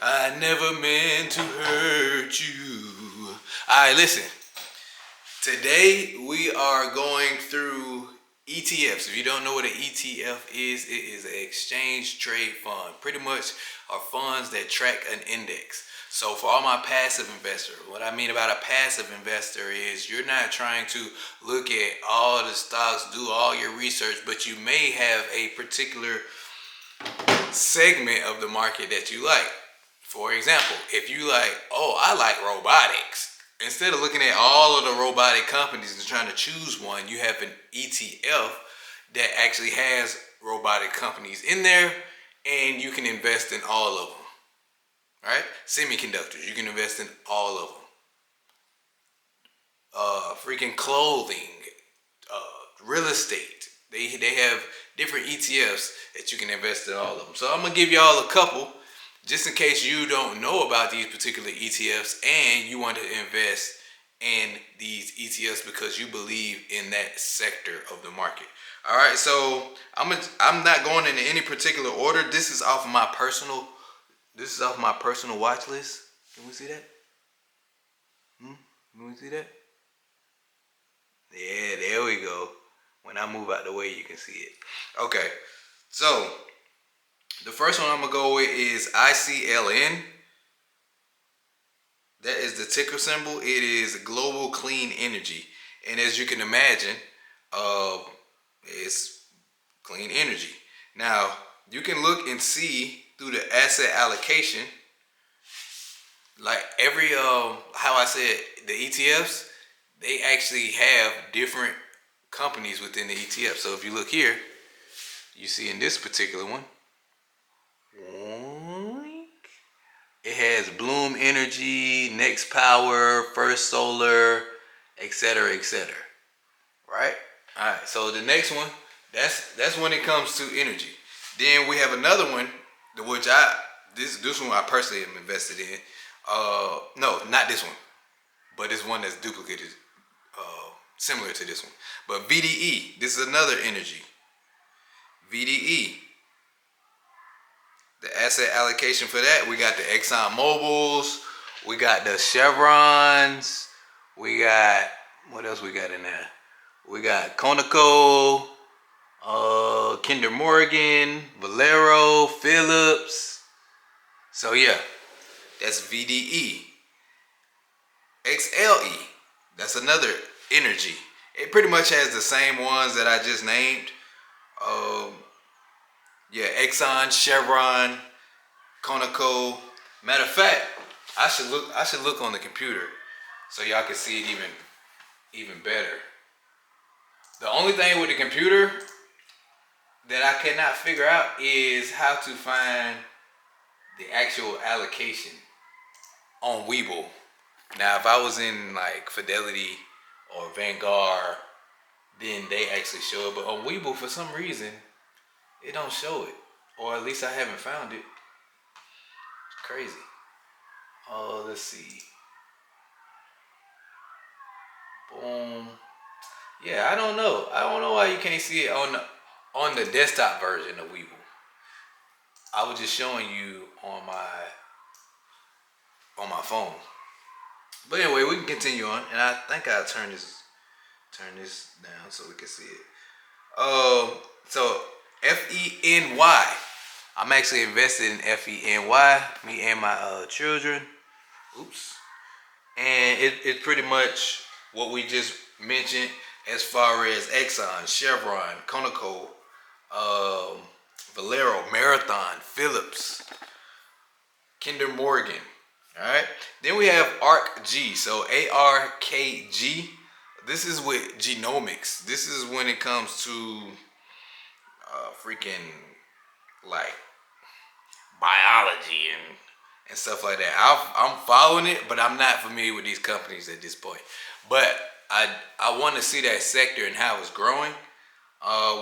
I never meant to hurt you. Alright, listen. Today we are going through ETFs. If you don't know what an ETF is, it is an exchange trade fund. Pretty much are funds that track an index. So for all my passive investors, what I mean about a passive investor is you're not trying to look at all the stocks, do all your research, but you may have a particular segment of the market that you like. For example, if you like, oh, I like robotics. Instead of looking at all of the robotic companies and trying to choose one, you have an ETF that actually has robotic companies in there, and you can invest in all of them. Right? Semiconductors, you can invest in all of them. Freaking clothing, real estate. They have different ETFs that you can invest in all of them. So I'm gonna give y'all a couple, just in case you don't know about these particular ETFs and you want to invest in these ETFs because you believe in that sector of the market. All right, so I'm not going into any particular order. This is off of my personal watch list. Can we see that? Can we see that? Yeah, there we go. When I move out the way, you can see it. Okay, so the first one I'm going to go with is ICLN. That is the ticker symbol. It is Global Clean Energy. And as you can imagine, it's clean energy. Now, you can look and see through the asset allocation, like every, how I said, the ETFs, they actually have different companies within the ETF. So if you look here, you see in this particular one, it has Bloom Energy, Next Power, First Solar, etc., etc. Right? All right. So the next one, that's when it comes to energy. Then we have another one, which this one I personally am invested in. No, not this one, but this one that's duplicated, similar to this one. But VDE, this is another energy. VDE. The asset allocation for that, we got the Exxon Mobils, we got the Chevrons, we got, what else we got in there? We got Conoco, Kinder Morgan, Valero, Phillips. So yeah, that's VDE. XLE, that's another energy. It pretty much has the same ones that I just named. Yeah, Exxon, Chevron, Conoco. Matter of fact, I should look on the computer so y'all can see it even better. The only thing with the computer that I cannot figure out is how to find the actual allocation on Webull. Now, if I was in like Fidelity or Vanguard, then they actually show it. But on Webull, for some reason, it don't show it, or at least I haven't found it. It's crazy. Oh, let's see. Boom. Yeah, I don't know. I don't know why you can't see it on the desktop version of Webull. I was just showing you on my phone. But anyway, we can continue on, and I think I'll turn this down so we can see it. So FENY. I'm actually invested in FENY, me and my children. Oops. And it's pretty much what we just mentioned as far as Exxon, Chevron, Conoco, Valero, Marathon, Phillips, Kinder Morgan. All right. Then we have ARKG. So ARKG. This is with genomics. This is when it comes to freaking like biology and stuff like that. I'm following it, but I'm not familiar with these companies at this point. But I want to see that sector and how it's growing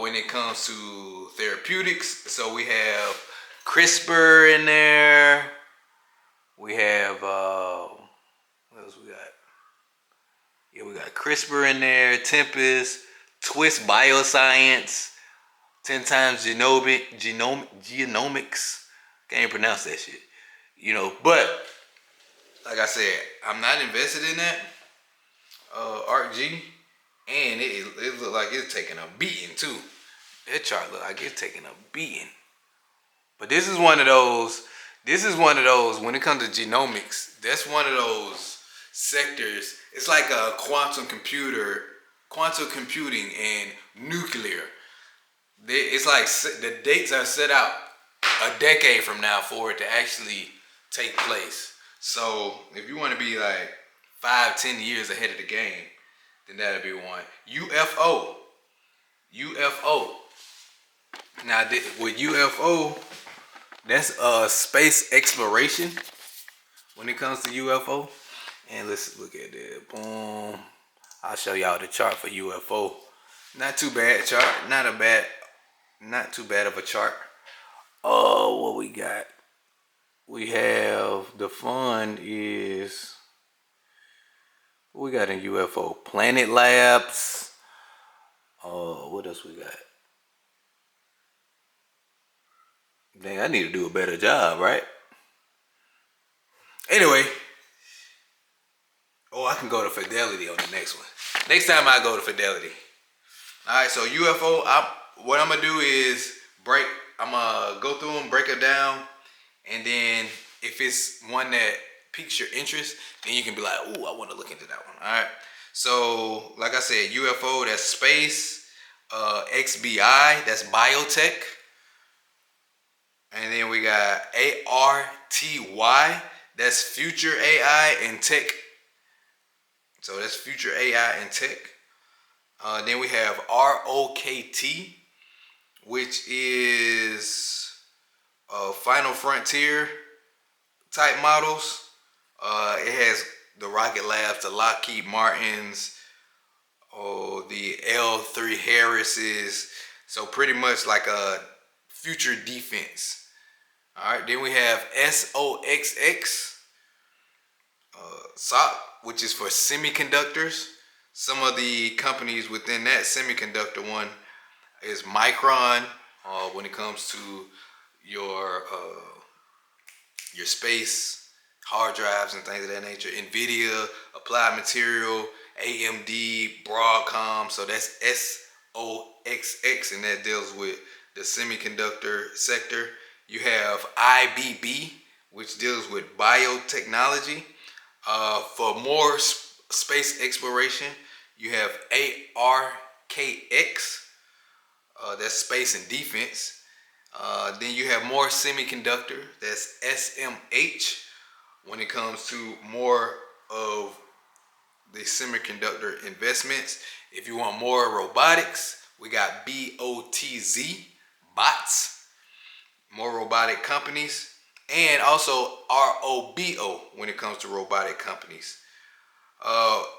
when it comes to therapeutics. So we have CRISPR in there. We have what else we got? Yeah, we got CRISPR in there, Tempest, Twist Bioscience, 10 times genomics. Can't even pronounce that shit. You know, but like I said, I'm not invested in that ARC-G, and it look like it's taking a beating too. That chart look like it's taking a beating. But this is one of those. This is one of those. When it comes to genomics, that's one of those sectors. It's like a quantum computing, and nuclear. It's like the dates are set out a decade from now for it to actually take place. So if you want to be like 5-10 years ahead of the game, then that'll be one. UFO. Now with UFO, that's space exploration. When it comes to UFO, and let's look at it. Boom. I'll show y'all the chart for UFO. Not too bad chart. Not too bad of a chart. Oh, what we got? We have the fund is, what we got in UFO? Planet Labs. Oh, what else we got? Dang, I need to do a better job, right? Anyway. Oh, I can go to Fidelity on the next one. Next time I go to Fidelity. Alright, so UFO, what I'm going to do is I'm going to go through them, break it down, and then if it's one that piques your interest, then you can be like, ooh, I want to look into that one. Alright, so like I said, UFO, that's space. XBI, that's biotech. And then we got ARTY, that's future AI and tech. So that's future AI and tech. Then we have ROKT, which is Final Frontier type models. It has the Rocket Labs, the Lockheed Martins, the L3 Harrises. So pretty much like a future defense. All right. Then we have SOXX, SOXX, which is for semiconductors. Some of the companies within that semiconductor one is Micron, when it comes to your space hard drives and things of that nature. NVIDIA, Applied Material, AMD, Broadcom. So that's SOXX, and that deals with the semiconductor sector. You have IBB, which deals with biotechnology. For more space exploration, you have ARKX, that's space and defense. Then you have more semiconductor, that's SMH, when it comes to more of the semiconductor investments. If you want more robotics, we got BOTZ, BOTZ, more robotic companies, and also ROBO when it comes to robotic companies.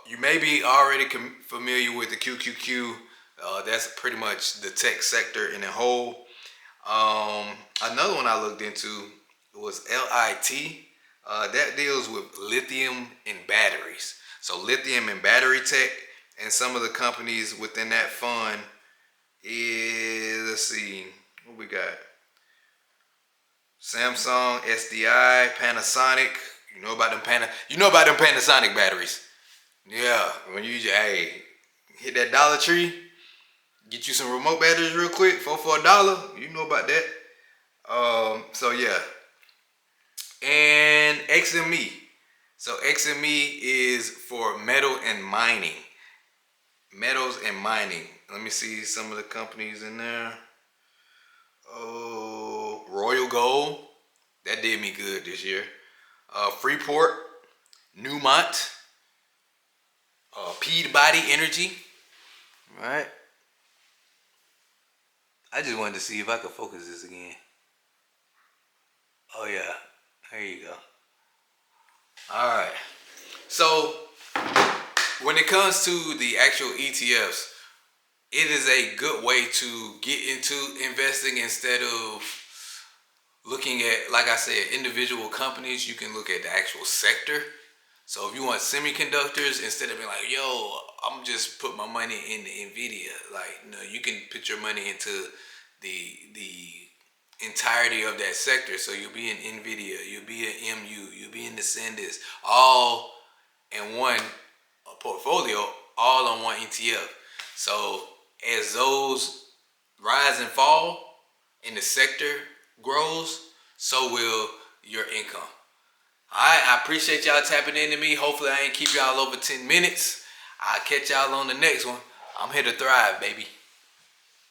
You may be already familiar with the QQQ. That's pretty much the tech sector in a whole. Another one I looked into was LIT. That deals with lithium and batteries. So lithium and battery tech, and some of the companies within that fund is, let's see, what we got? Samsung, SDI, Panasonic. You know about them Panasonic batteries. Yeah, when you hit that Dollar Tree, get you some remote batteries real quick for $1. You know about that. So yeah. And XME. So XME is for metal and mining. Metals and mining. Let me see some of the companies in there. Oh, Royal Gold. That did me good this year. Freeport, Newmont, Peabody Energy. All right. I just wanted to see if I could focus this again. Oh yeah, there you go. All right. So when it comes to the actual ETFs, it is a good way to get into investing instead of looking at, like I said, individual companies. You can look at the actual sector. So if you want semiconductors, instead of being like, yo, I'm just put my money in the NVIDIA, like, no, you can put your money into the entirety of that sector. So you'll be in NVIDIA, you'll be in MU, you'll be in the Descendants, all in one portfolio, all on one ETF. So as those rise and fall and the sector grows, so will your income. Alright, I appreciate y'all tapping into me. Hopefully I ain't keep y'all over 10 minutes. I'll catch y'all on the next one. I'm here to thrive, baby.